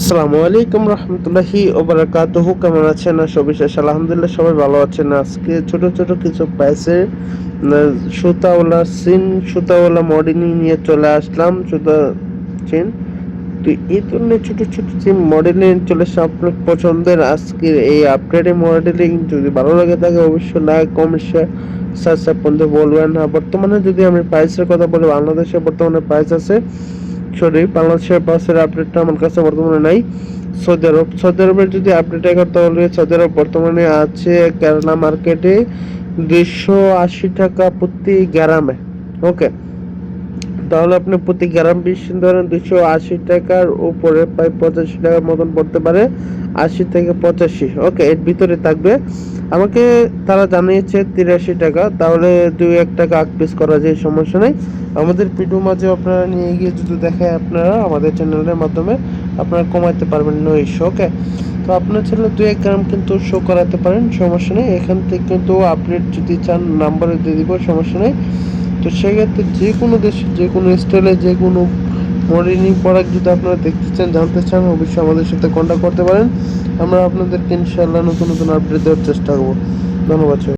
আসসালামু আলাইকুম রহমতুল্লাহি ওবারাকাতুহু। কেমন আছেন? সবিশেষ আলহামদুলিল্লাহ সবাই ভালো আছেন। আজকে ছোট ছোট কিছু প্যাচের সুতাওয়ালা সুতাওয়ালা মডেলিং নিয়ে চলে আসলাম। সুতা চেন, তো এই ধরনের ছোট ছোট যে মডেলিং চলে এসেছে আপনার পছন্দের আজকের এই আপডেটেড মডেলিং যদি ভালো লাগে থাকে অবশ্যই লাইক কমেন্ট শেয়ার সাবস্ক্রাইব করতে বলবেন না। বর্তমানে যদি আমি প্রাইসের কথা বলি, বাংলাদেশে বর্তমানে প্রাইস আছে, সরি বাংলাদেশের প্রাইসের আপডেটটা আমার কাছে বর্তমানে নাই। সৌদি আরবের যদি আপডেটের কথা বলি, সৌদি আরব বর্তমানে আছে কেরালা মার্কেটে 280 টাকা প্রতি গ্রামে। ওকে, তাহলে আপনি প্রতি গ্রাম বেশি ধরেন 280 টাকার উপরে প্রায় 85 টাকার মতন পড়তে পারে, 80 থেকে 85। ওকে, এর ভিতরে থাকবে। আমাকে তারা জানিয়েছে 83 টাকা, তাহলে 2-1 টাকা আগ পিস করা যায়, সমস্যা নেই। আমাদের ভিডিও মাঝে আপনারা নিয়ে গিয়ে যদি দেখেন, আপনারা আমাদের চ্যানেলের মাধ্যমে আপনারা কমাইতে পারবেন 900। ওকে, তো আপনার চ্যানেলে 2-1 গ্রাম কিন্তু শো করাতে পারেন, সমস্যা নেই। এখান থেকে কিন্তু আপডেট যদি চান নাম্বারে দিয়ে দিব, সমস্যা নেই। তো সেক্ষেত্রে যে কোনো দেশে যে কোনো স্টাইলে যে কোনো মডেলিং প্রোডাক্ট যদি আপনারা দেখতে চান, জানতে চান, অবশ্যই আমাদের সাথে কন্ট্যাক্ট করতে পারেন। আমরা আপনাদেরকে ইনশাআল্লাহ নতুন নতুন আপডেট দেওয়ার চেষ্টা করব। ধন্যবাদ।